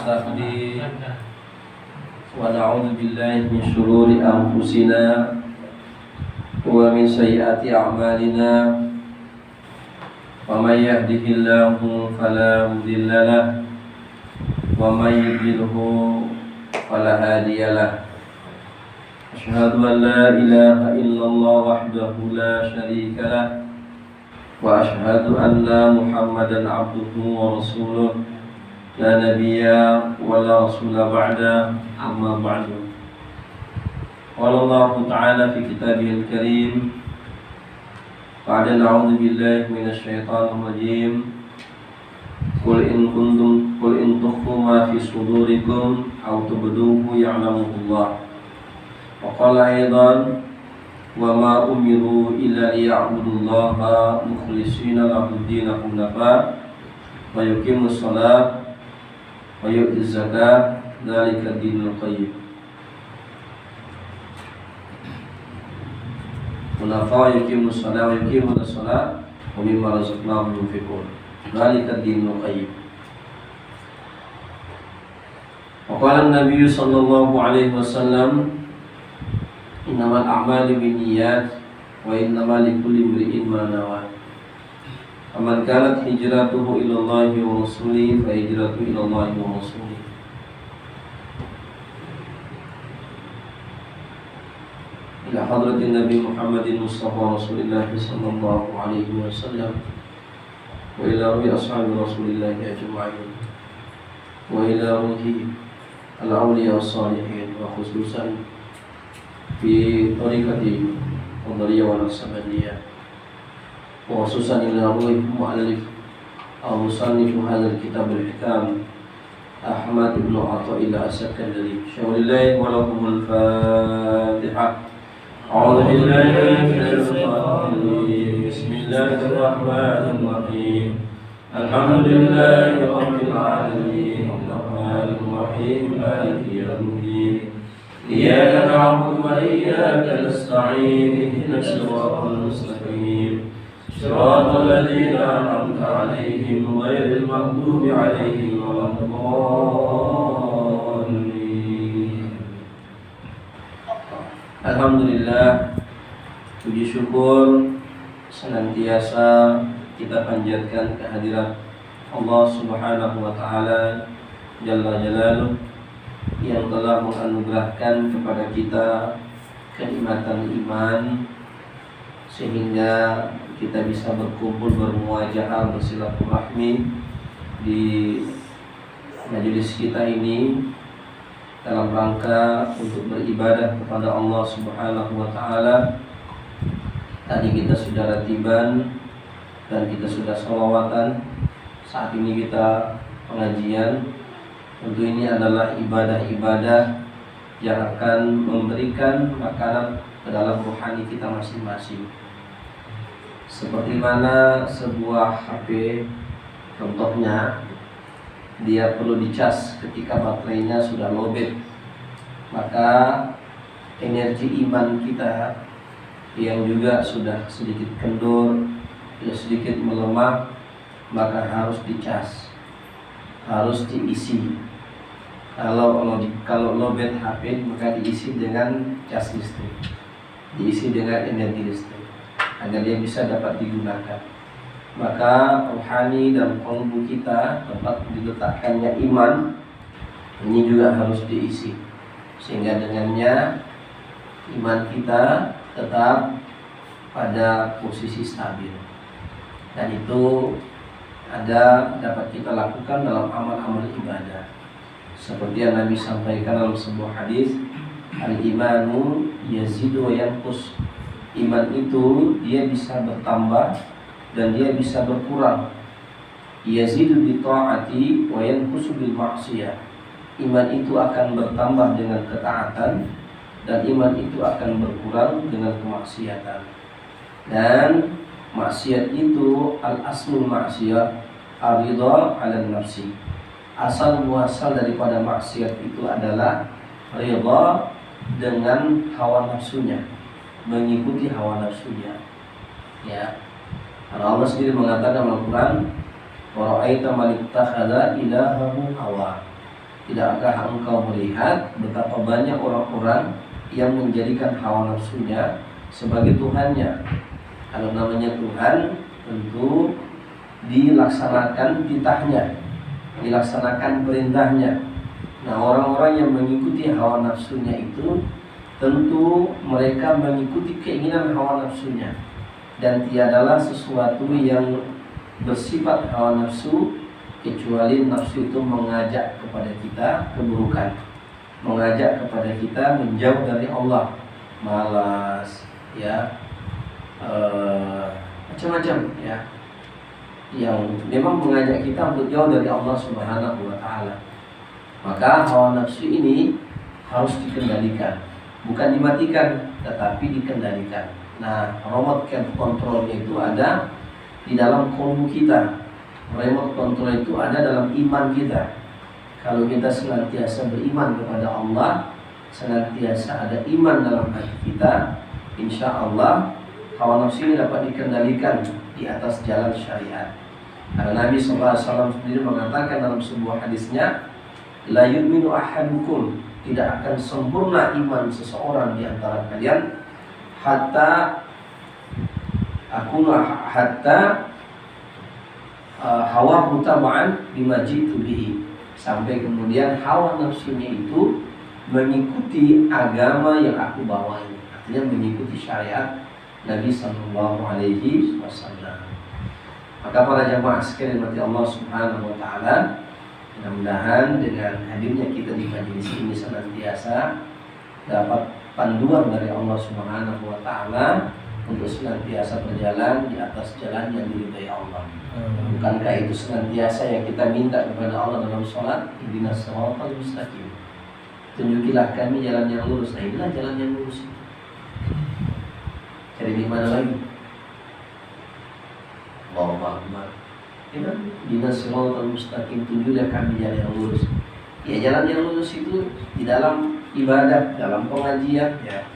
ونستهديه ونعوذ بالله من شرور أنفسنا ومن سيئات أعمالنا ومن يهده الله فلا مضل له ومن يضلله فلا هادي له أشهد أن لا إله إلا الله وحده لا شريك له وأشهد أن محمدا عبده ورسوله لا نبي ولا رسول بعده أما بعد قال الله تعالى في كتابه الكريم بعد أعوذ بالله من الشيطان الرجيم قل إن تخفوا ما في صدوركم أو تبدوه يعلمه الله وقال أيضا وما أمروا إلا ليعبدوا الله مخلصين له الدين حنفاء ويقيموا الصلاة ويؤتوا الزكاة ذلك الدين القيم حنفاء يقيموا الصلاة ويقيمون الصلاة ومما رزقناهم ينفقون ذلك الدين القيم وقال النبي صلى الله عليه وسلم إنما الأعمال بالنيات وإنما لكل امرئ ما نوى فمن كانت هجرته إلى الله ورسوله فهجرته إلى الله ورسوله إلى حضرة النبي محمد مصطفى رسول الله صلى الله عليه وسلم وإلى روح أصحاب رسول الله أجمعين وإلى روح الأولياء الصالحين وخصوصا في طريقة القدرية والنقشبندية وخصوصا إلى روح مؤلف أو مصنف هذا الكتاب الحكام أحمد بن عطاء الله السكندري شاور الله ولكم الفاتحة أعوذ بالله من الشيطان الرجيم بسم الله الرحمن الرحيم الحمد لله رب العالمين الرحمن الرحيم مالك يوم الدين إياك نعبد وإياك نستعين اهدنا الصراط المستقيم صراط الذين أنعمت عليهم غير المغضوب عليهم ولا الضالين. Alhamdulillah, puji syukur senantiasa kita panjatkan kehadirat Allah Subhanahu wa taala Jalla Jalaluh yang telah menganugerahkan kepada kita kenikmatan iman sehingga kita bisa berkumpul bermuajahah bersilaturahmi di majelis kita ini dalam rangka untuk beribadah kepada Allah Subhanahu wa taala. Tadi kita sudah ratiban dan kita sudah sholawatan. Saat ini kita pengajian. Tentu ini adalah ibadah-ibadah yang akan memberikan makanan ke dalam rohani kita masing-masing. Seperti mana sebuah HP, contohnya dia perlu dicas ketika baterainya sudah lowbat, maka energi iman kita yang juga sudah sedikit kendur, sedikit melemah, maka harus dicas, harus diisi. Kalau lowbat HP maka diisi dengan cas listrik, diisi dengan energi listrik agar dia bisa dapat digunakan. Maka rohani dan qalbu kita, tempat diletakkannya iman, ini juga harus diisi sehingga dengannya iman kita tetap pada posisi stabil. Dan itu dapat kita lakukan dalam amal-amal ibadah. Seperti yang Nabi sampaikan dalam sebuah hadis, al-imanu yazidu wa yanqus. Iman itu dia bisa bertambah dan dia bisa berkurang. Yazidu bi ta'ati wa yanqusu bil ma'siyah. Iman itu akan bertambah dengan ketaatan dan iman itu akan berkurang dengan kemaksiatan. Dan maksiat itu al-aslul maksiyah ar-ridha 'ala nafsi. Asal muasal daripada maksiat itu adalah ridha dengan hawa nafsunya, mengikuti hawa nafsunya. Ya. Karena Allah sendiri mengatakan dalam Al-Qur'an, "Wa ra'aita man ittakhadha ilahahu hawa." Tidakkah engkau melihat betapa banyak orang-orang yang menjadikan hawa nafsunya sebagai Tuhannya? Kalau namanya Tuhan, tentu dilaksanakan titahnya, dilaksanakan perintahnya. Nah, orang-orang yang mengikuti hawa nafsunya itu tentu mereka mengikuti keinginan hawa nafsunya, dan tiadalah sesuatu yang bersifat hawa nafsu kecuali nafsu itu mengajak kepada kita keburukan, mengajak kepada kita menjauh dari Allah, malas, ya, macam-macam, ya, yang memang mengajak kita untuk jauh dari Allah Subhanahu wa Ta'ala. Maka hawa nafsu ini harus dikendalikan, bukan dimatikan, tetapi dikendalikan. Nah, remote controlnya itu ada di dalam kolbu kita. Remote control itu ada dalam iman kita. Kalau kita senantiasa beriman kepada Allah, senantiasa ada iman dalam hati kita, insya Allah hawa nafsu ini dapat dikendalikan di atas jalan syariat. Karena Nabi SAW sendiri mengatakan dalam sebuah hadisnya, la yu'minu ahadukum, tidak akan sempurna iman seseorang di antara kalian hatta hawa mutaba'an bima jitu bihi, sampai kemudian hawa nafsunya itu mengikuti agama yang aku bawa ini, artinya mengikuti syariat Nabi sallallahu alaihi wasallam. Maka para jamaah sekalian mati Allah Subhanahu wa Ta'ala, mudah-mudahan dengan hadirnya kita di majelis ini senantiasa dapat panduan dari Allah Subhanahu wa Ta'ala untuk senantiasa berjalan di atas jalan yang diridhai Allah. Bukankah itu senantiasa yang kita minta kepada Allah dalam sholat? Ihdinas siratal mustaqim, tunjukilah kami jalan yang lurus. Nah, inilah jalan yang lurus. Cari di mana lagi? Allahu Akbar. Ihdinas siratal mustaqim, tunjukilah kami jalan yang lurus. Ya, jalan yang lurus itu di dalam ibadah, dalam pengajian, ya,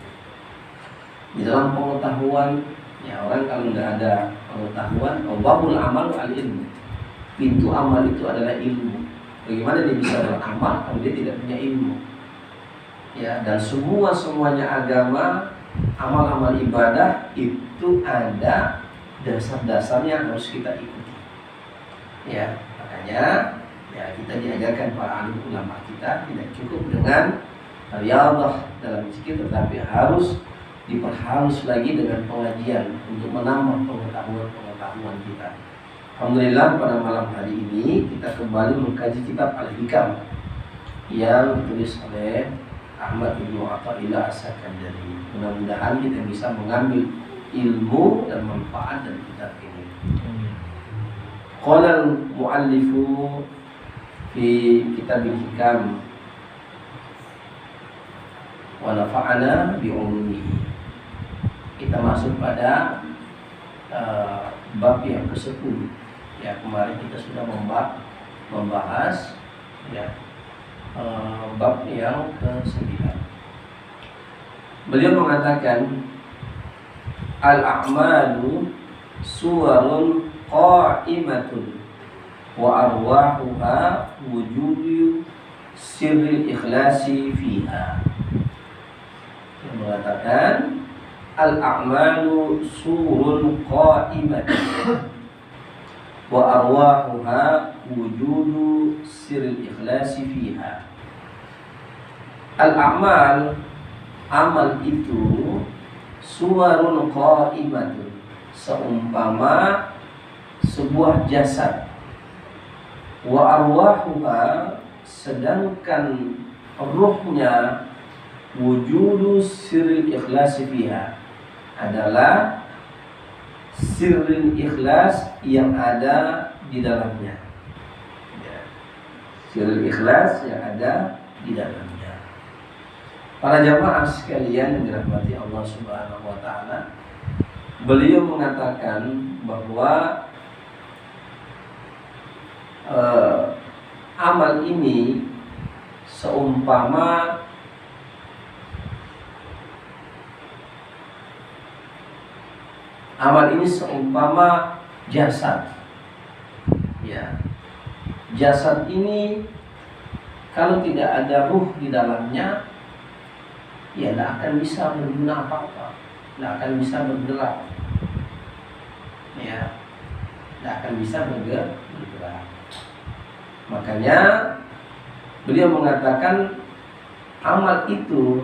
di dalam pengetahuan. Ya, orang kalau nggak ada pengetahuan, babul amal al ilmu, pintu amal itu adalah ilmu. Bagaimana dia bisa beramal kalau dia tidak punya ilmu? Ya, dan semuanya agama, amal-amal ibadah itu ada dasar-dasarnya yang harus kita ikuti. Ya, makanya ya kita diajarkan para alim ulama kita tidak cukup dengan riyadhah dalam zikir, tetapi harus diperhalus lagi dengan pengajian untuk menambah pengetahuan kita. Alhamdulillah pada malam hari ini kita kembali mengkaji kitab Al-Hikam yang ditulis oleh Ahmad Ibnu Athaillah As-Sakandari. Mudah-mudahan kita bisa mengambil ilmu dan manfaat dari kitab ini. Qala al-muallifu fi kitab Al-Hikam wa nafa'ana bi ulumihi. Kita masuk pada bab yang ke-10. Ya, kemarin kita sudah membahas ya bab yang ke-9. Beliau mengatakan al-a'malu suwarun qa'imatun wa arwahuha wujudu sirril ikhlasi fiha. Dia mengatakan al-a'malu surun qa'imatun wa arwahuha wujudu sirril ikhlasi fiha. Al-a'mal, amal itu suwarun qa'imatun, seumpama sebuah jasad, wa arwahuha, sedangkan ruhnya, wujudu sirril ikhlasi fiha, adalah sirril ikhlas yang ada di dalamnya. Ya. Sirril ikhlas yang ada di dalamnya. Para jamaah sekalian yang dirahmati Allah Subhanahu wa Ta'ala, beliau mengatakan bahwa amal ini seumpama jasad. Ya. Jasad ini Kalau tidak ada ruh di dalamnya, ya tidak akan bisa berguna apa-apa, tidak akan bisa bergerak, ya, tidak akan bisa bergerak. Makanya beliau mengatakan amal itu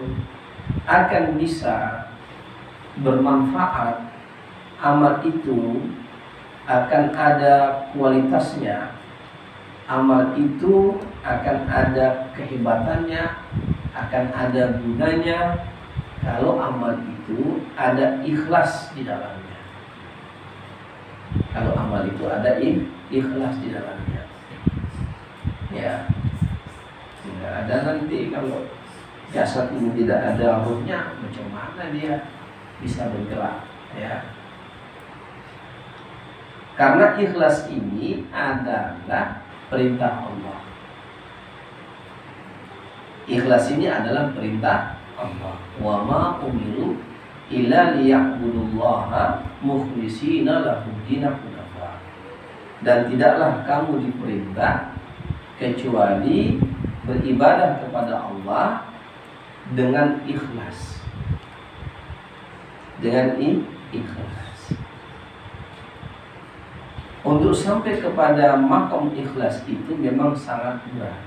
akan bisa bermanfaat, amal itu akan ada kualitasnya, amal itu akan ada kehebatannya, akan ada gunanya kalau amal itu ada ikhlas di dalamnya. Kalau amal itu ada ikhlas di dalamnya, ya, tidak ada nanti kalau jasad ini tidak ada ruhnya, macam mana dia bisa bergerak, ya? Karena ikhlas ini adalah perintah Allah. Ikhlas ini adalah perintah Allah. Wa ma umiru illa liya'budullaha mukhlishina lahud-din hunafa. Dan tidaklah kamu diperintah kecuali beribadah kepada Allah dengan ikhlas. Dengan ikhlas. Untuk sampai kepada makom ikhlas itu memang sangat berat.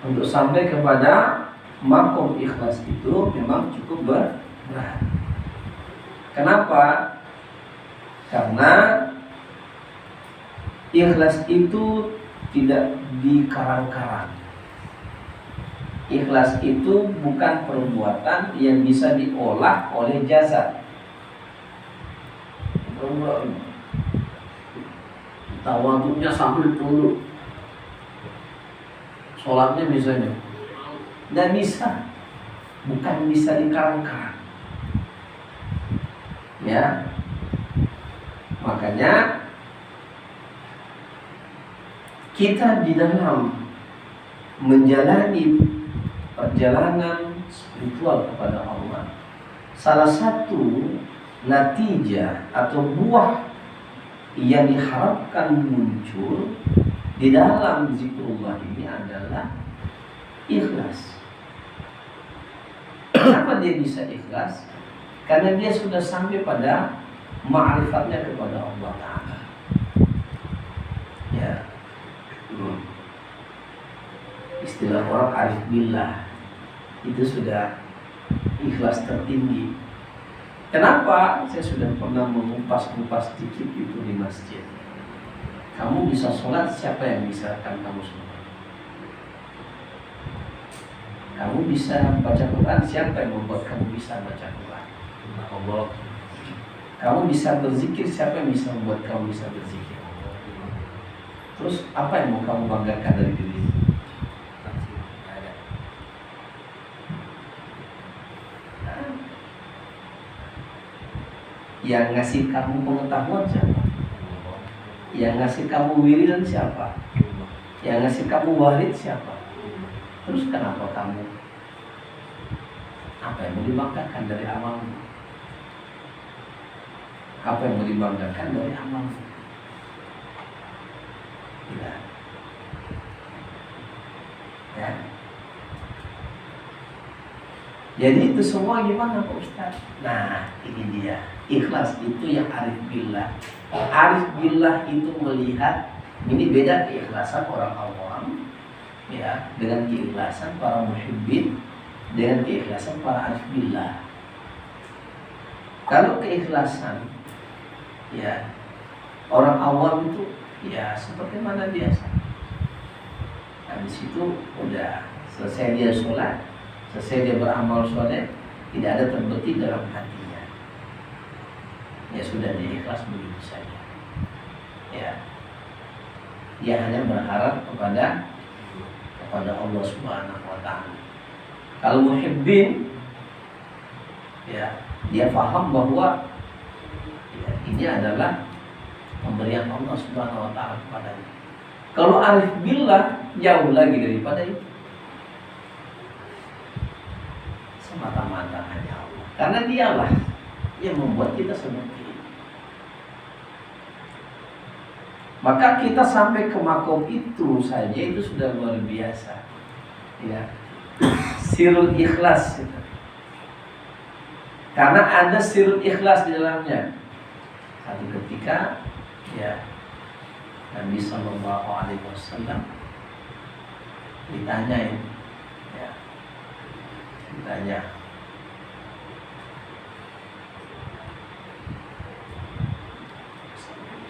Untuk sampai kepada makom ikhlas itu memang cukup berat. Kenapa? Karena ikhlas itu tidak dikarang-karang. Ikhlas itu bukan perbuatan yang bisa diolah oleh jasad. Tawaduknya sambil tunduk, sholatnya misalnya, tidak bisa, bukan bisa dikarang-karang, ya. Makanya kita di dalam menjalani perjalanan spiritual kepada Allah, salah satu natijah atau buah yang diharapkan muncul di dalam zikrullah ini adalah ikhlas. Kenapa dia bisa ikhlas? Karena dia sudah sampai pada ma'rifatnya kepada Allah Ta'ala, ya. Istilah orang arif billah itu sudah ikhlas tertinggi. Kenapa? Saya sudah pernah mengupas-ngupas sedikit itu di masjid. Kamu bisa sholat, siapa yang bisa kamu sholat? Kamu bisa baca Quran, siapa yang membuat kamu bisa baca Quran? Allah. Kamu bisa berzikir, siapa yang bisa membuat kamu bisa berzikir? Terus apa yang mau kamu banggakan dari diri? Yang ngasih kamu pengetahuan siapa? Yang ngasih kamu wiridan siapa? Yang ngasih kamu warid siapa? Terus kenapa kamu? Apa yang mau dibanggakan dari amalmu? Apa yang mau dibanggakan dari amalmu? Tidak. Ya. Jadi itu semua gimana Pak Ustaz? Nah, ini dia. Ikhlas itu yang arif billah. Arif billah itu melihat, ini beda keikhlasan orang awam, ya, dengan keikhlasan para muhibbin, dengan keikhlasan para arif billah. Kalau keikhlasan, ya, orang awam itu, ya, seperti mana biasa. Habis itu udah selesai dia sholat, selesai dia beramal soleh, tidak ada terbetik dalam hatinya. Ya sudah, dia ikhlas begitu saja. Ya, dia hanya berharap kepada Allah Subhanahu Wa Taala. Kalau muhibbin, ya, dia paham bahwa ya, ini adalah pemberian Allah Subhanahu Wa Taala kepadanya. Kalau arif billah jauh lagi daripada itu. Semata-mata hanya Allah. Karena dialah yang membuat kita seperti ini. Maka kita sampai ke makom itu saja itu sudah luar biasa. Ya. Sirul ikhlas gitu. Karena ada sirul ikhlas di dalamnya. Satu ketika ya Nabi Sallallahu Alaihi Wasallam ditanya,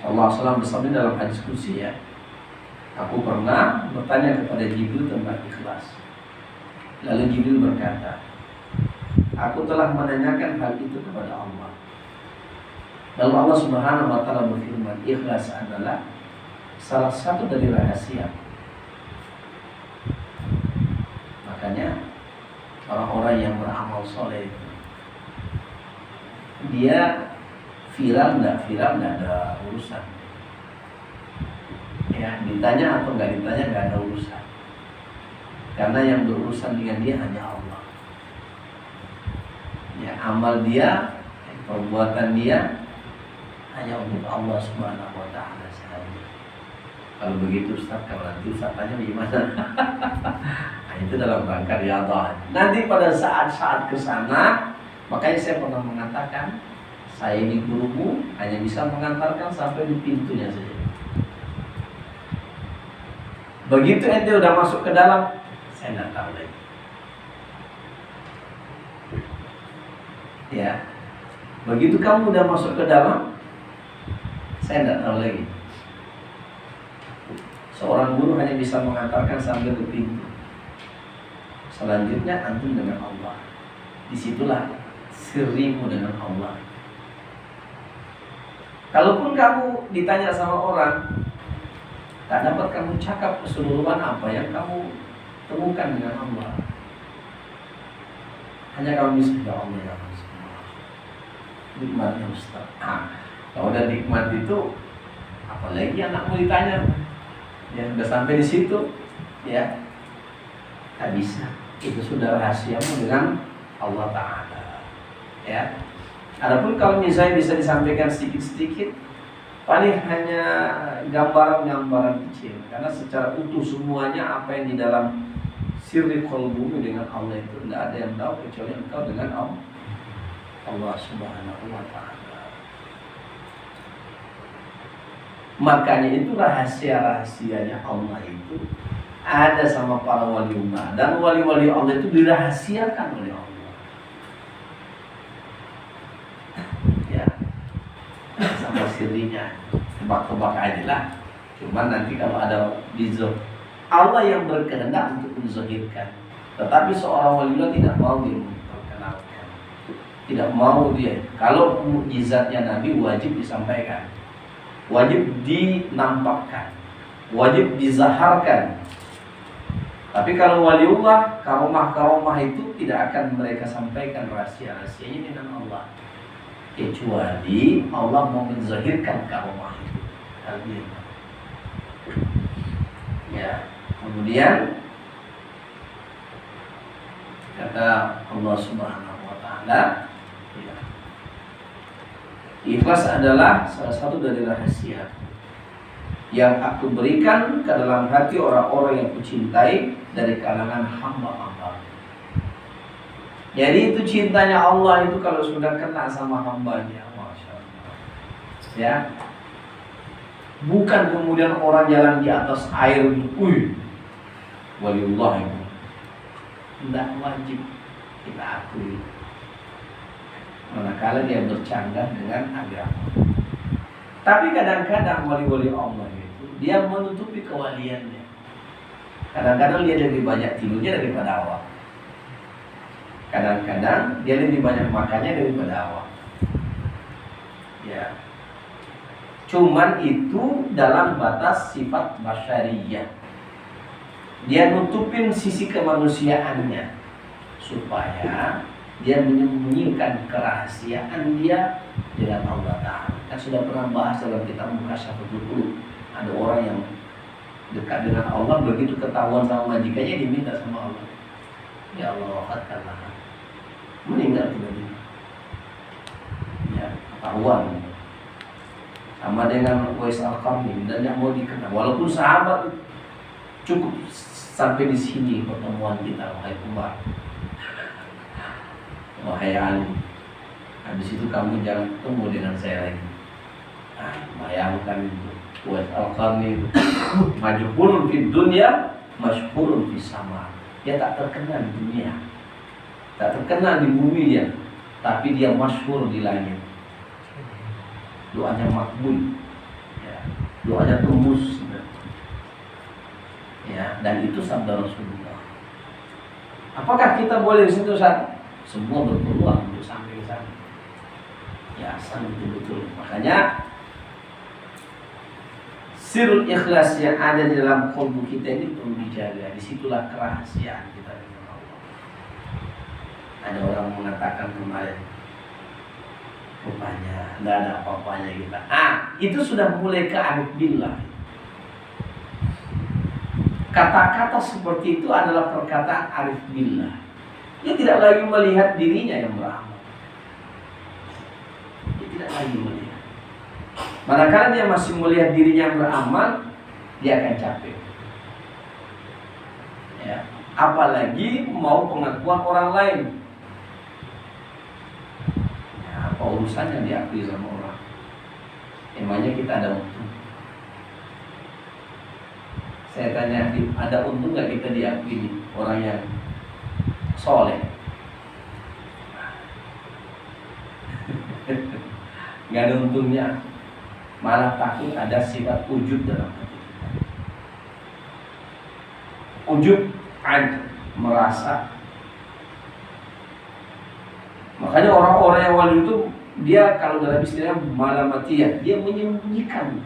Allah SWT bersabda dalam hadis qudsi, ya, aku pernah bertanya kepada Jibril tentang ikhlas. Lalu Jibril berkata, aku telah menanyakan hal itu kepada Allah. Lalu Allah Subhanahu wa taala berfirman, ikhlas adalah salah satu dari rahasia. Makanya orang-orang yang beramal soleh itu, dia viral nggak ada urusan. Ya, ditanya atau nggak ditanya nggak ada urusan. Karena yang berurusan dengan dia hanya Allah. Ya, amal dia, perbuatan dia hanya untuk Allah Subhanahu wa taala saja. Kalau begitu Ustaz, kalau nanti Ustaz tanya gimana? Nah, itu dalam rangka riyadhah. Nanti pada saat-saat ke sana, makanya saya pernah mengatakan, saya ini gurumu hanya bisa mengantarkan sampai di pintunya saja. Begitu ente udah masuk ke dalam, saya tidak tahu lagi. Ya, begitu kamu udah masuk ke dalam, saya tidak tahu lagi. Seorang guru hanya bisa mengantarkan sampai ke pintu. Selanjutnya antum dengan Allah. Disitulah sirrimu dengan Allah. Kalaupun kamu ditanya sama orang, tak dapat kamu cakap keseluruhan apa yang kamu temukan dengan Allah. Hanya kamu bisa, ya Allah, ya Allah, nikmatnya Ustaz. Kalau udah nikmat itu, apalagi anakmu ditanya, ya udah sampai di situ, ya tak bisa. Itu sudah rahasiamu dengan Allah Ta'ala. Ya. Adapun kalau misalnya bisa disampaikan sedikit-sedikit, paling hanya gambaran-gambaran kecil. Karena secara utuh semuanya apa yang di dalam sirri qalbumu dengan Allah itu tidak ada yang tahu kecuali engkau dengan Allah Subhanahu wa taala. Makanya itu rahasia-rahasianya Allah itu ada sama para waliullah, dan wali-wali Allah itu dirahasiakan oleh Allah. Ya, sama sirinya tebak-tebak aja lah. Cuman nanti kalau ada bizar, Allah yang berkehendak untuk menzahirkan. Tetapi seorang waliullah tidak mau dia memperkenalkan, tidak mau dia. Kalau mukjizatnya Nabi wajib disampaikan, wajib dinampakkan, wajib dizaharkan. Tapi kalau waliullah, karomah-karomah itu tidak akan mereka sampaikan rahasia-rahasianya dengan Allah, kecuali Allah mau menzahirkan karomah itu. Ya, kemudian kata Allah Subhanahu wa taala, ya, ikhlas adalah salah satu dari rahasia yang aku berikan ke dalam hati orang-orang yang kucintai dari kalangan hamba-hamba. Jadi itu cintanya Allah itu kalau sudah kena sama hambanya, Masya Allah. Ya, bukan kemudian orang jalan di atas air, waliullah itu. Tidak wajib kita akui, manakala dia bercanggah dengan agama. Tapi kadang-kadang wali-wali Allah itu dia menutupi kewaliannya. Kadang-kadang dia lebih banyak tidurnya daripada awak. Kadang-kadang dia lebih banyak makannya daripada awak. Ya. Cuman itu dalam batas sifat basyariyah. Dia nutupin sisi kemanusiaannya supaya dia menyembunyikan kerahasiaan dia dengan Allah Ta'ala. Kan sudah pernah bahas dalam kitab Mukasyafatul Qulub. Ada orang yang dekat dengan Allah, begitu ketahuan sama majikannya diminta sama Allah, ya Allah wafatkanlah, meninggal tiba-tiba. Ya, ketahuan sama sama dengan Uwais Al-Qarni dan yang mau dikenal. Walaupun sahabat cukup sampai di sini pertemuan kita, wahai Umar, wahai Ali. Habis itu kamu jangan ketemu dengan saya lagi. Nah, bayangkan itu Uwais Al-Qarni itu majhulun di dunia, masyhurun di sama. Dia tak terkenal di dunia, tak terkenal di bumi dia, tapi dia masyhur di langit. Doanya makbul, ya. Doanya tembus, ya. Dan itu sabda Rasulullah. Apakah kita boleh di situ saat semua berpeluang untuk sampai ke sana? Ya, sangat betul-betul. Makanya sirul ikhlas yang ada di dalam kalbu kita ini perlu dijaga. Disitulah kerahasiaan kita dengan Allah. Ada orang mengatakan kemarin, rupanya tidak ada apa-apanya kita. Itu sudah mulai ke arif billah. Kata-kata seperti itu adalah perkataan arif billah. Dia tidak lagi melihat dirinya yang beramal. Dia tidak lagi melihat. Manakala dia masih melihat dirinya yang beramal, dia akan capek. Ya. Apalagi mau pengakuan orang lain. Apa urusannya diakui sama orang? Emangnya kita ada untung? Saya tanya, ada untung gak kita diakui orang yang soleh? Gak ada untungnya. Malah takut ada sifat ujub dalam hati kita. Ujub, merasa. Makanya orang-orang yang wali itu, dia kalau dalam istilah malamatiyah, dia menyembunyikan.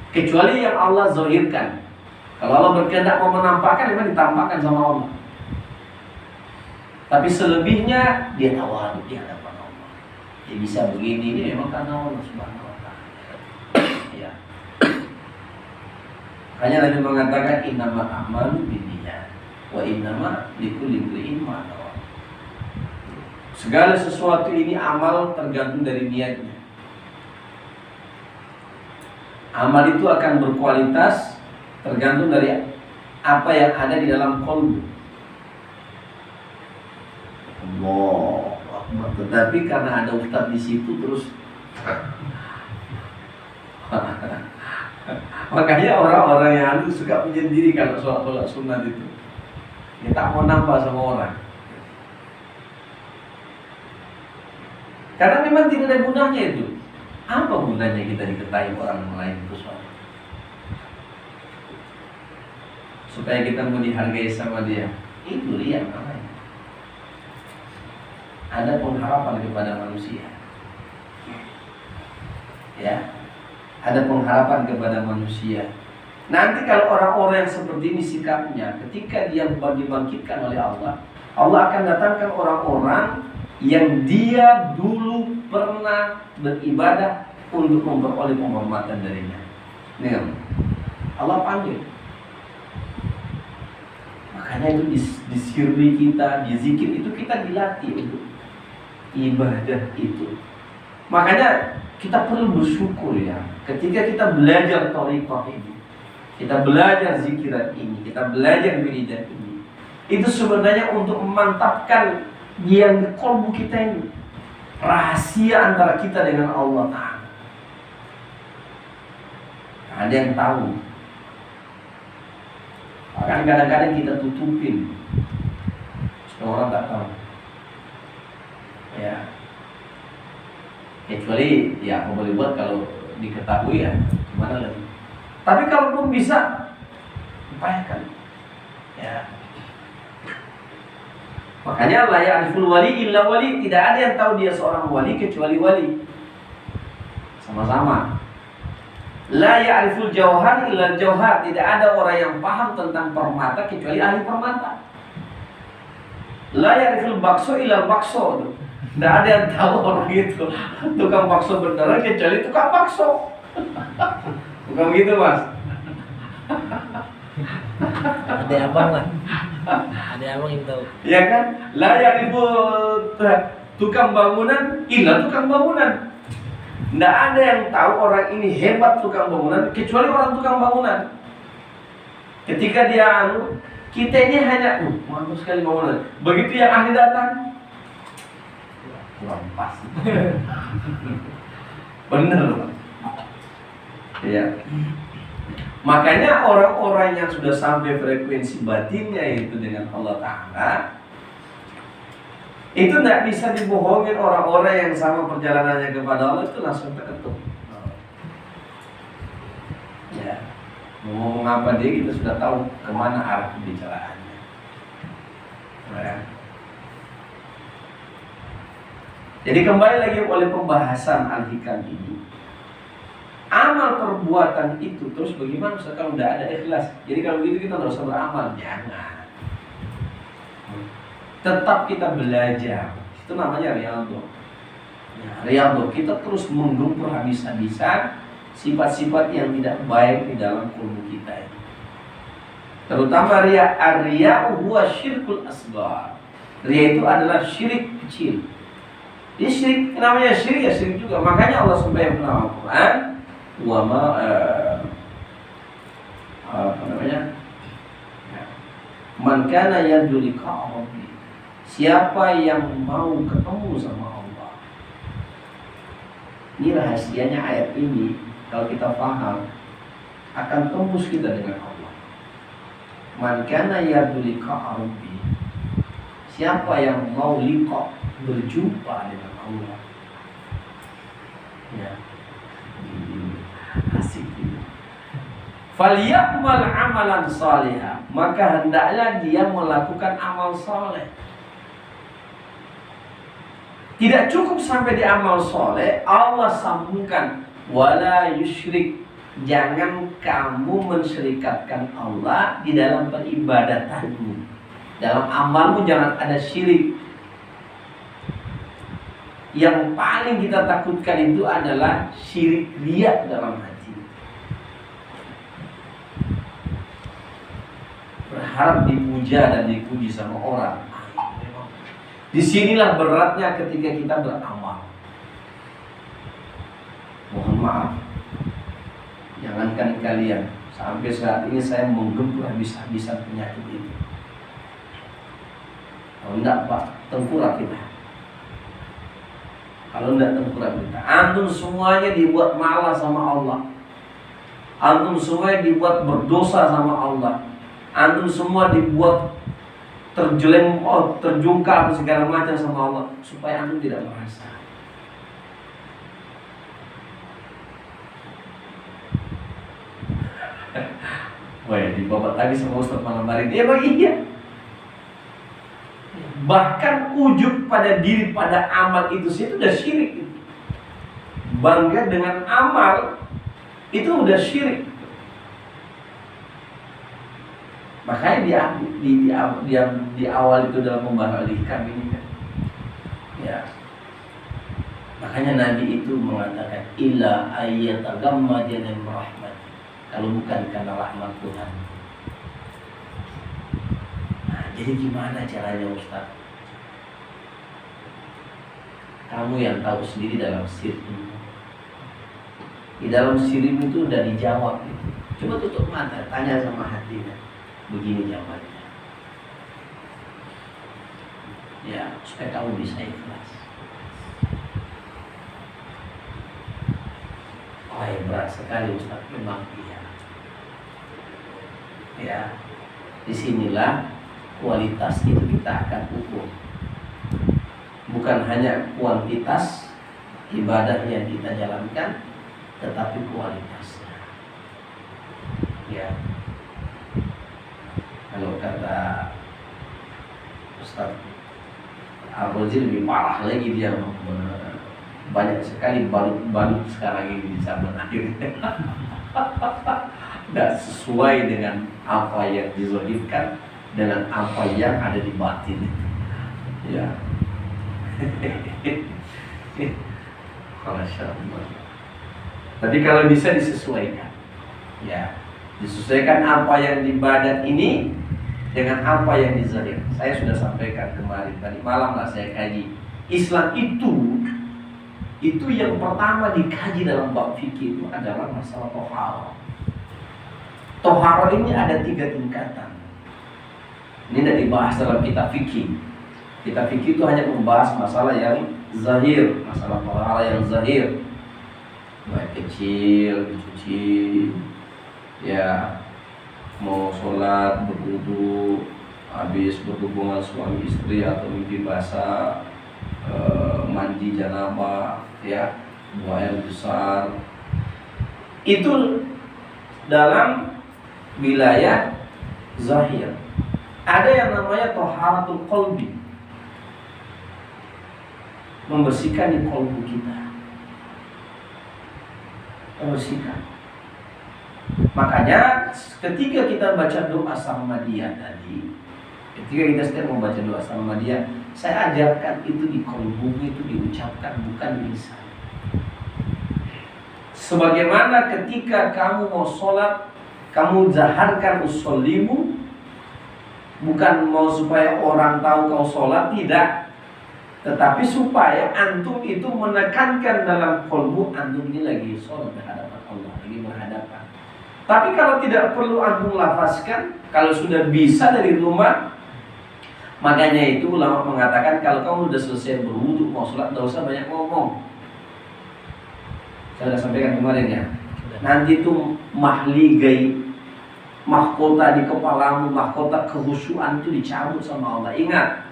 Kecuali yang Allah zahirkan. Kalau Allah berkehendak mau menampakkan, memang ditampakkan sama Allah. Tapi selebihnya, dia tawadhu di hadapan Allah. Dia bisa begini, ini memang karena Allah Subhanahu wa ta'ala. Ya. Makanya Nabi mengatakan, innamal a'malu binniyat wa innama likulli imri'in ma nawa. Segala sesuatu ini amal tergantung dari niatnya. Amal itu akan berkualitas tergantung dari apa yang ada di dalam qalbu. Allah. Tetapi karena ada ustaz di situ terus makanya orang-orang yang suka menyendiri kalau sholat sunat itu. Dia tak mau nambah sama orang. Karena memang tidak ada gunanya itu. Apa gunanya kita diketahui orang lain itu soal? Supaya kita mau dihargai sama dia. Itu dia namanya. Ada pengharapan kepada manusia. Ya. Ada pengharapan kepada manusia. Nanti kalau orang-orang yang seperti ini sikapnya, ketika dia dibangkitkan oleh Allah, Allah akan datangkan orang-orang yang dia dulu pernah beribadah untuk memperoleh penghormatan darinya. Nih, Allah panggil. Makanya itu di sirri kita, di zikir itu kita dilatih untuk ibadah itu. Makanya kita perlu bersyukur ya, ketika kita belajar thariqah ini, kita belajar zikiran ini, kita belajar wiridan ini. Itu sebenarnya untuk memantapkan yang di kalbu kita ini, rahasia antara kita dengan Allah Ta'ala. Ada yang tahu. Bahkan kadang-kadang kita tutupin supaya orang tak tahu. Ya. Kecuali ya apa boleh buat kalau diketahui ya gimana lagi. Tapi kalau belum bisa, upayakan. Ya. Makanya la ya'riful wali illa wali, tidak ada yang tahu dia seorang wali kecuali wali. Sama-sama. La ya'riful jauhar illa jauhar, tidak ada orang yang paham tentang permata kecuali ahli permata. La ya'riful bakso illa bakso. Tidak ada yang tahu orang itu tukang bakso beneran kecuali tukang bakso. Bukan begitu, Mas? Ada abang lah. Ada abang yang tahu. Ya kan? La ya'riful tukang bangunan illa tukang bangunan. Tidak ada yang tahu orang ini hebat tukang bangunan kecuali orang tukang bangunan. Ketika dia kita ini hanya mantap sekali bangunan. Begitu yang ahli datang, kurang pas. Bener, ya. Makanya orang-orang yang sudah sampai frekuensi batinnya itu dengan Allah Ta'ala, itu tidak bisa dibohongin. Orang-orang yang sama perjalanannya kepada Allah itu langsung terketuk. Ya, mau ngomong apa dia, kita sudah tahu kemana arah pembicaraannya. Ya. Jadi kembali lagi oleh pembahasan Al-Hikam ini, amal perbuatan itu terus bagaimana kalau tidak ada ikhlas? Jadi kalau begitu kita tidak usah beramal, jangan. Tetap kita belajar, itu namanya riyadhah. Ya, riyadhah, kita terus menggempur habis-habisan sifat-sifat yang tidak baik di dalam kulmu kita ini. Terutama riya. Ar-riya huwa syirkul asghar. Riya itu adalah syirik kecil. Dia syirik, namanya syirik ya syirik juga. Makanya Allah sampaikan dalam Al-Quran, apa namanya? Man kana yarju liqa'a rabbih. Siapa yang mau ketemu sama Allah. Ini rahasianya ayat ini. Kalau kita paham, akan tembus kita dengan Allah. Man kana yarju liqa'a rabbih. Siapa yang mau liqa', berjumpa dengan Allah. Ya. Asik gitu. Falyamal amalan salihah. Maka hendaklah dia melakukan amal saleh. Tidak cukup sampai di amal soleh, Allah sambungkan wala yusyrik. Jangan kamu mensyirikatkan Allah di dalam peribadatanmu. Dalam amalmu jangan ada syirik. Yang paling kita takutkan itu adalah syirik riya dalam hati. Berharap dipuja dan dipuji sama orang. Disinilah beratnya ketika kita beramal. Mohon maaf, jangankan kalian, sampai saat ini saya menggempur habis-habisan penyakit itu. Kalau enggak Pak, tengkurap kita. Kalau enggak tengkurap kita, antum semuanya dibuat malas sama Allah. Antum semuanya dibuat berdosa sama Allah. Antum semua dibuat terjungkal segala macam sama Allah, supaya antum tidak merasa. Wah, dibabat lagi sama Ustaz malam hari ini. Iya. Bahkan ujub pada diri pada amal itu sudah syirik. Bangga dengan amal itu udah syirik. Makanya di awal itu dalam membahas Al-Hikam ini kan, ya. Makanya Nabi itu mengatakan illa ayyatagammadana rahmat. Kalau bukan karena rahmat Tuhan. Nah, jadi gimana caranya Ustaz? Kamu yang tahu sendiri dalam sirmu. Di dalam sirmu itu udah dijawab gitu. Coba tutup mata, tanya sama hatinya. Begini jawabannya. Ya, supaya kamu bisa ikhlas. Oh, berat sekali Ustaz, memang iya. Ya, disinilah kualitas itu kita akan ukur. Bukan hanya kuantitas ibadah yang kita jalankan, tetapi kualitasnya. Ya. Kalau kata Ustaz Al-Rozi lebih parah lagi, dia banyak sekali balut-balut sekarang ini di zaman akhir. Tidak sesuai dengan apa yang dizahirkan, dengan apa yang ada di batin. Ya. Tapi kalau bisa disesuaikan, ya, disesuaikan apa yang di badan ini dengan apa yang di zahir. Saya sudah sampaikan kemarin, tadi malam lah saya kaji. Islam itu Itu yang pertama dikaji dalam bab fikih itu adalah masalah tohara. Tohara ini ada 3 tingkatan. Ini tidak dibahas dalam kitab fikih. Kitab fikih itu hanya membahas masalah yang zahir, masalah tohara yang zahir. Baik kecil, dicuci, ya mau sholat, berwudu, habis berhubungan suami istri atau mimpi basah, mandi janabah, ya buang air besar, itu dalam wilayah zahir. Ada yang namanya toharatul qalbi, membersihkan di qalbu kita, membersihkan. Makanya ketika kita baca doa Sammadiyah tadi, ketika kita sedang membaca doa Sammadiyah, saya ajarkan itu di qalbu, itu diucapkan, bukan di lisan. Sebagaimana ketika kamu mau sholat, kamu zaharkan usollimu, bukan mau supaya orang tahu kau sholat, tidak, tetapi supaya antum itu menekankan dalam qalbu antum ini lagi sholat berhadapan Allah, lagi berhadapan. Tapi kalau tidak perlu antum lafazkan, kalau sudah bisa dari rumah, makanya itu ulama mengatakan kalau kamu sudah selesai berwudu mau sholat, tidak usah banyak ngomong. Saya sudah sampaikan kemarin ya. Nanti itu mahligai, mahkota di kepalamu, mahkota kehusuan itu dicabut sama Allah. Ingat,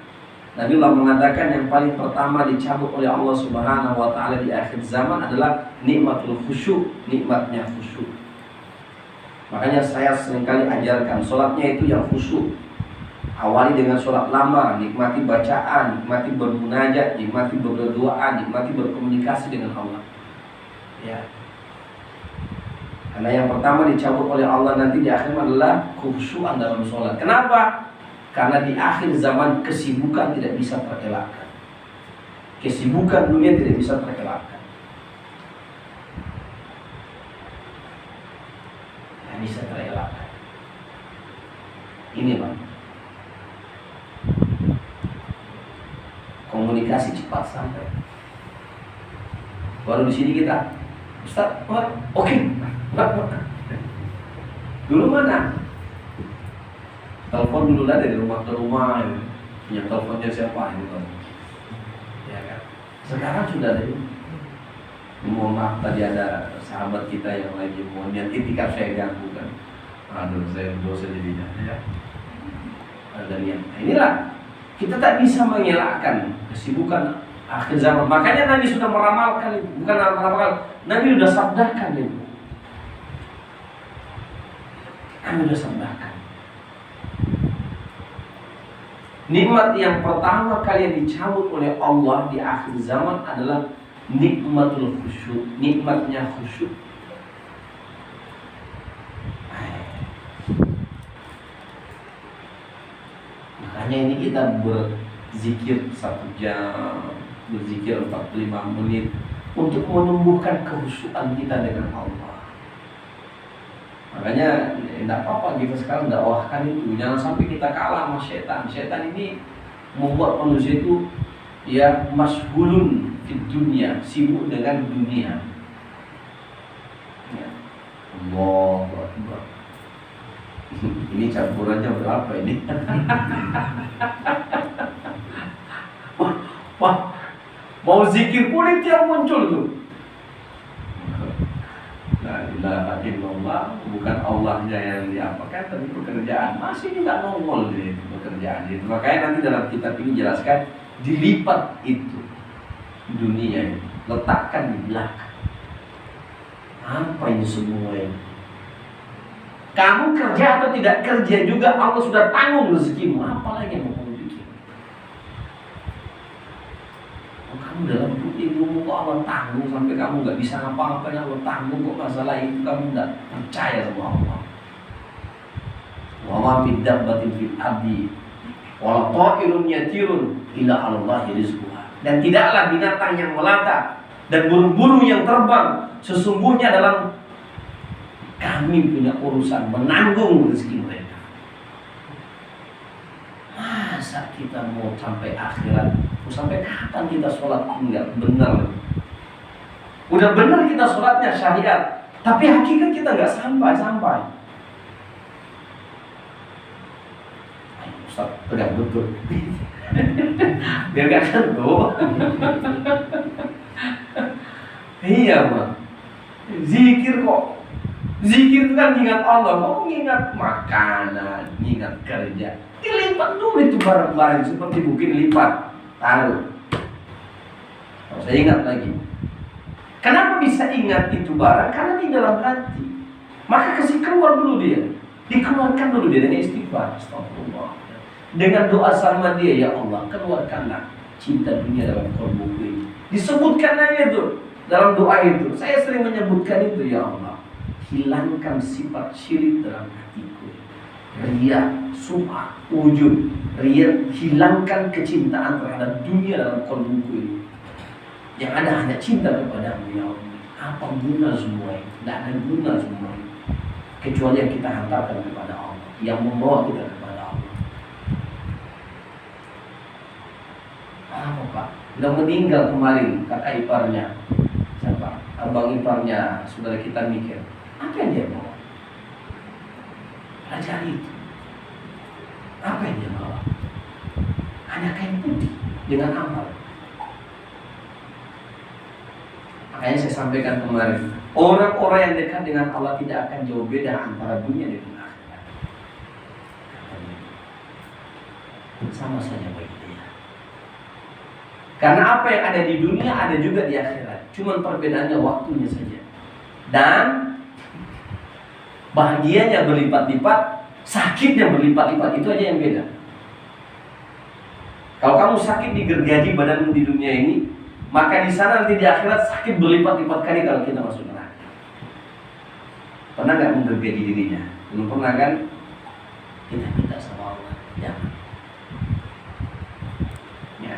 Nabi Allah mengatakan yang paling pertama dicabut oleh Allah Subhanahu wa Ta'ala di akhir zaman adalah nikmatul khusyuk, nikmatnya khusyuk. Makanya saya seringkali ajarkan sholatnya itu yang khusyuk. Awali dengan sholat lama, nikmati bacaan, nikmati bermunajat, nikmati berdoa, nikmati berkomunikasi dengan Allah. Ya. Karena yang pertama dicabut oleh Allah nanti di akhir adalah khusyuan dalam sholat. Kenapa? Karena di akhir zaman kesibukan tidak bisa terelakkan. Kesibukan dunia tidak bisa terelakkan. Tidak bisa terelakkan. Ini Bang, komunikasi cepat sampai. Baru di sini kita, Ustaz, oke. Dulu mana? Telepon dulu lah dari rumah ke rumah, yang teleponnya siapa gitu. Ya kan? Sekarang sudah ada. Mohon maaf tadi ada sahabat kita yang lagi mau niat itikaf, saya ganggu kan. Aduh, saya dosa jadinya ya. Ada niat. Nah, inilah kita tak bisa mengelakkan kesibukan akhir zaman. Makanya Nabi sudah meramalkan itu, bukan meramalkan, Nabi sudah sabdakan itu. Nabi sudah sabdakan. Nikmat yang pertama kali yang dicabut oleh Allah di akhir zaman adalah nikmatul khusyuk, nikmatnya khusyuk. Makanya ini kita berzikir 1 jam, berzikir 45 menit untuk menumbuhkan kekhusyukan kita dengan Allah. Makanya tidak apa-apa kita sekarang dakwahkan itu, jangan sampai kita kalah sama setan. Setan ini membuat manusia itu ya masghulun di dunia, sibuk dengan dunia. Ya. Allahu Akbar. Ini campurannya berapa ini? Wah, mau zikir pun itu yang muncul tuh. La ilaha illallah, bukan Allahnya yang diapakan, tapi pekerjaan masih juga nongol di pekerjaan itu. Makanya nanti dalam kitab ini jelaskan dilipat itu dunia itu, letakkan di belakang. Apa ini semua ini? Kamu kerja atau tidak kerja juga Allah sudah tanggung rezekimu. Apalagi yang mau kamu bikin? Kamu dalam ilmu kok Allah tanggung sampai kamu nggak bisa ngapa-ngapain, Allah tanggung kok masalah itu kamu nggak percaya sama Allah. Wa ma min dabbatin fil ardi wa ta'irun yatirun ila Allahi rizquha. Dan tidaklah binatang yang melata dan burung-burung yang terbang, sesungguhnya dalam kami punya urusan menanggung rezeki mereka. Masa kita mau sampai akhirat, mau sampai kapan kita sholat enggak benar? Udah benar kita sholatnya syariat, tapi hakikat kita nggak sampai. Ayo Ustaz, pegang betul. Biar gak kantuk. Iya Bang. Zikir kok. Zikir itu kan ingat Allah, mau ingat makanan, ingat kerja. Dilipat dulu itu barang-barang seperti mungkin lipat, taruh. Saya ingat lagi. Kenapa bisa ingat itu barang? Karena di dalam hati. Maka kasih keluar dulu dia. Dikeluarkan dulu dia dengan istighfar. Astagfirullah. Dengan doa sama dia, ya Allah, keluarkanlah cinta dunia dalam kalbuku ini. Disebutkan aja itu dalam doa itu. Saya sering menyebutkan itu, ya Allah. Hilangkan sifat syirik dalam hatiku. Riya, sum'ah, ujub. Riya, hilangkan kecintaan terhadap dunia dalam kalbuku ini. Yang ada hanya cinta kepadamu, ya Allah. Apa guna semua ini? Tidak ada guna semua ini, kecuali yang kita hantarkan kepada Allah, yang membawa kita kepada Allah. Apa Pak? Sudah meninggal kemarin kakak iparnya. Siapa? Abang iparnya saudara kita mikir. Apa yang dia bawa? Pelajari itu. Apa yang dia bawa? Hanya kain putih dengan amal. Makanya saya sampaikan kemarin, orang-orang yang dekat dengan Allah tidak akan jauh beda antara dunia dengan akhirat. Sama saja bagi dia. Karena apa yang ada di dunia ada juga di akhirat. Cuma perbedaannya waktunya saja. Dan bahagianya berlipat-lipat, sakitnya berlipat-lipat, itu aja yang beda. Kalau kamu sakit digergaji badanmu di dunia ini, maka di sana nanti di akhirat sakit berlipat-lipat kali kalau kita masuk neraka. Pernah nggak menggergaji dirinya? Belum pernah kan? Kita minta sama Allah, jangan. Ya,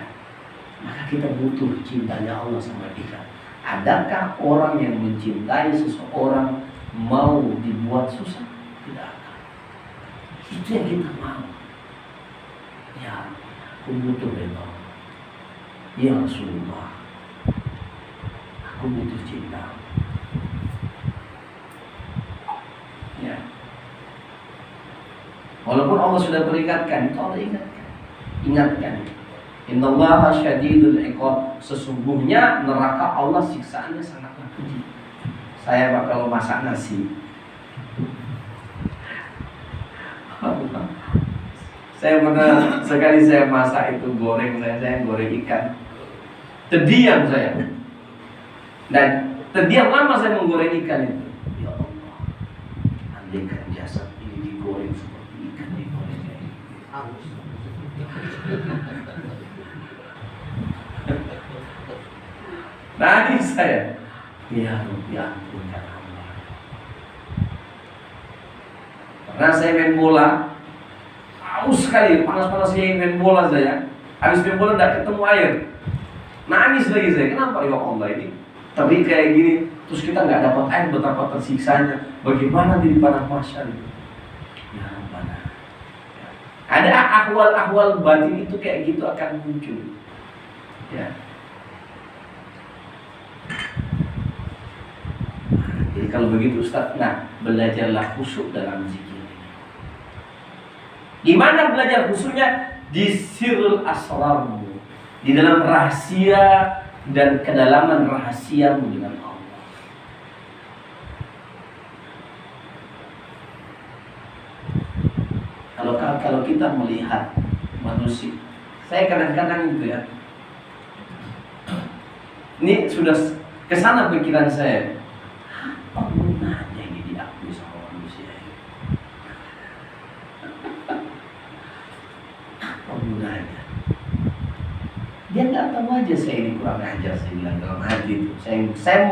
maka kita butuh cintanya Allah sama kita. Adakah orang yang mencintai seseorang mau dibuat susah? Tidak akan. Itu yang kita mau. Ya, aku butuh redha. Ya Rasulullah, aku butuh cinta. Ya. Walaupun Allah sudah peringatkan, itu Allah ingatkan. Innallaha syadidul iqab. Sesungguhnya neraka Allah siksaannya sangatlah keji. Saya Pak kalau masak nasi, saya pernah sekali saya masak itu goreng, saya goreng ikan. Terdiam saya. Dan terdiam lama saya menggoreng ikan itu. Ya Allah, andaikan jasad ini digoreng seperti ikan digoreng kayak ini. Nangis saya. Ya Rabbi, ampunkan Allah. Pernah saya main bola, haus sekali, panas-panasnya main bola saya. Habis main bola tidak ketemu air. Nangis lagi saya. Kenapa? Ya Allah, ini tapi kayak gini, terus kita nggak dapat air, betapa tersiksanya. Bagaimana di padang mahsyar itu? Ya Rabbana. Ada ahwal-ahwal batin itu kayak gitu akan muncul. Ya. Jadi kalau begitu Ustaz, nah belajarlah khusyuk dalam zikir. Gimana belajar khusyuknya? Di sirrul asrarmu, di dalam rahasia dan kedalaman rahasiamu dengan Allah. Kalau kita melihat manusia, saya kadang-kadang itu ya, ini sudah kesana pikiran saya. Apa gunanya ini diakui sama manusia ini? Apa gunanya? Dia nggak tahu aja saya ini kurang ajar, saya bilang dalam hati itu. Saya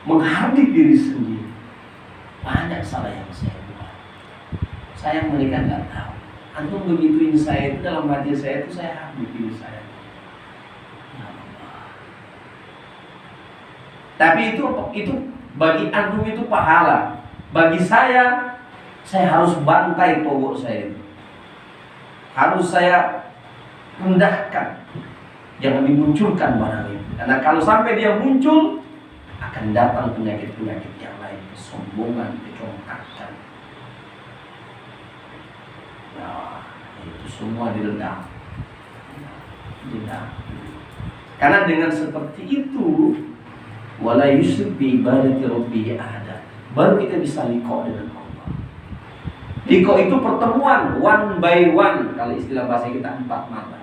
menghardik diri sendiri. Banyak salah yang saya buat. Saya mereka nggak tahu. Antum begituin saya itu dalam hati saya itu saya hardik diri saya. Tapi itu bagi antum itu pahala. Bagi saya harus bantai pokok saya itu. Harus saya rendahkan. Jangan dimunculkan barang itu. Karena kalau sampai dia muncul, akan datang penyakit-penyakit yang lain, kesombongan, kecongkakan. Nah, itu semua diredam. Karena dengan seperti itu, wala yusyrik bi ibadati rabbih ahada, baru kita bisa liqa dengan Allah. Liqa itu pertemuan one by one, kalau istilah bahasa kita 4 mata.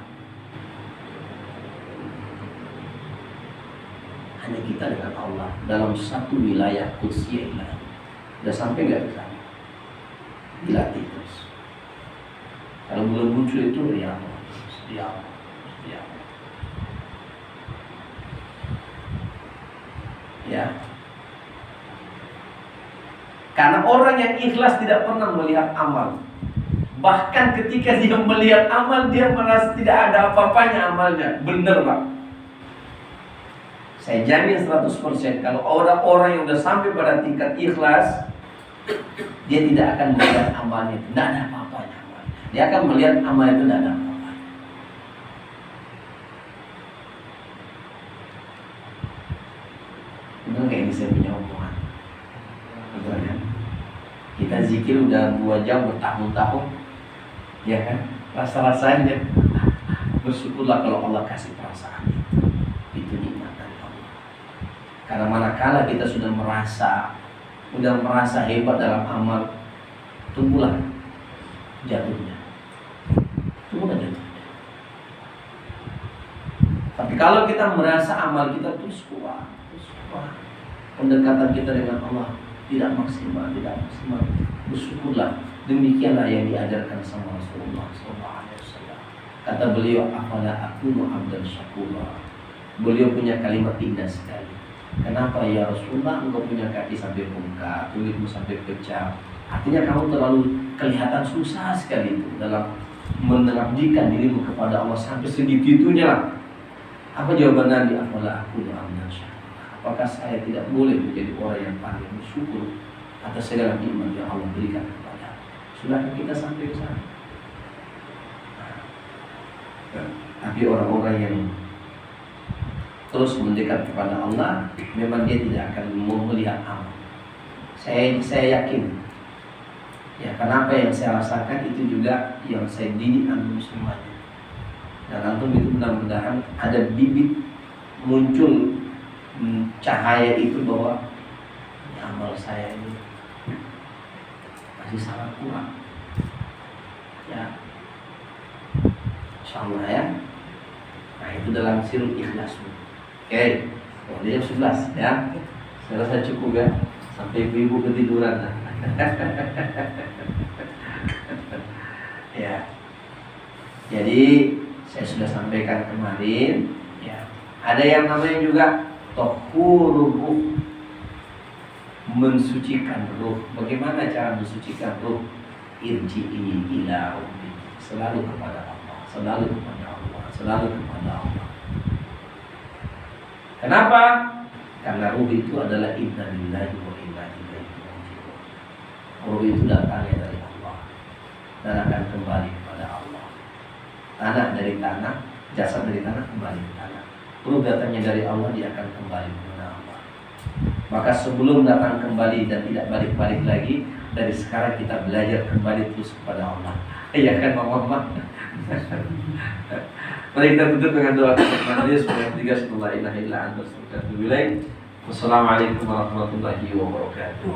Hanya kita dengan Allah dalam satu wilayah kudsiyah ilahi. Udah sampai nggak ke sana? Dilatih terus. Kalau belum muncul itu ya Allah. Ya. Karena orang yang ikhlas tidak pernah melihat amal. Bahkan ketika dia melihat amal, dia merasa tidak ada apa-apanya amalnya. Bener Pak. Saya jamin 100% kalau orang-orang yang sudah sampai pada tingkat ikhlas, dia tidak akan melihat amalnya itu, tidak ada apa-apanya amalnya. Dia akan melihat amal itu tidak ada apa-apanya. Benar kayak ini saya punya omongan. Betul kan? Kita zikir udah 2 jam bertahun-tahun, ya kan? Rasa-rasanya bersyukurlah kalau Allah kasih perasaan itu nikmat. Karena manakala kita sudah merasa hebat dalam amal, tunggulah jatuhnya. Tapi kalau kita merasa amal kita terus kuat, pendekatan kita dengan Allah tidak maksimal, bersyukurlah. Demikianlah yang diajarkan sama Rasulullah SAW. Kata beliau, afala akunu abdan syakura. Beliau punya kalimat indah sekali. Kenapa ya Rasulullah engkau punya kaki sampai bengkak, kulitmu sampai pecah? Artinya kamu terlalu kelihatan susah sekali itu dalam mengabdikan dirimu kepada Allah sampai segitunya lah. Apa jawaban Nabi? Afala aku amdan syukur. Apakah saya tidak boleh menjadi orang yang paling bersyukur atas segala nikmat yang Allah berikan kepada? Sudahkah kita sampai ke sana? Tapi orang-orang yang terus mendekat kepada Allah, memang dia tidak akan melihat amal. Saya yakin. Ya, kenapa yang saya rasakan itu juga yang saya didik antum semuanya. Dan antum itu mudah-mudahan ada bibit muncul cahaya itu bahwa amal saya ini masih sangat kurang. Ya, insyaallah ya. Nah itu dalam sirul ikhlasmu. Oke, dia 11 ya. Saya rasa cukup ya. Sampai ibu ketiduran. Ya. Jadi saya sudah sampaikan kemarin ya. Ada yang namanya juga tahurur ruh, mensucikan ruh. Bagaimana cara mensucikan ruh? Irji'i ila rabbi. Selalu kepada Allah, selalu kepada Allah, selalu kepada Allah. Kenapa? Karena ruh itu adalah inna lillahi wa inna ilaihi raji'un. Ruh itu datangnya dari Allah dan akan kembali kepada Allah. Tanah dari tanah, jasad dari tanah kembali ke tanah. Ruh datangnya dari Allah, dia akan kembali kepada Allah. Maka sebelum datang kembali dan tidak balik-balik lagi, dari sekarang kita belajar kembali terus kepada Allah. Iya kan Muhammad? Mari kita tutup dengan doa majelis yang ketiga, la ilaha illa anta astaghfiruka wa atubu ilaik. Wassalamualaikum warahmatullahi wabarakatuh.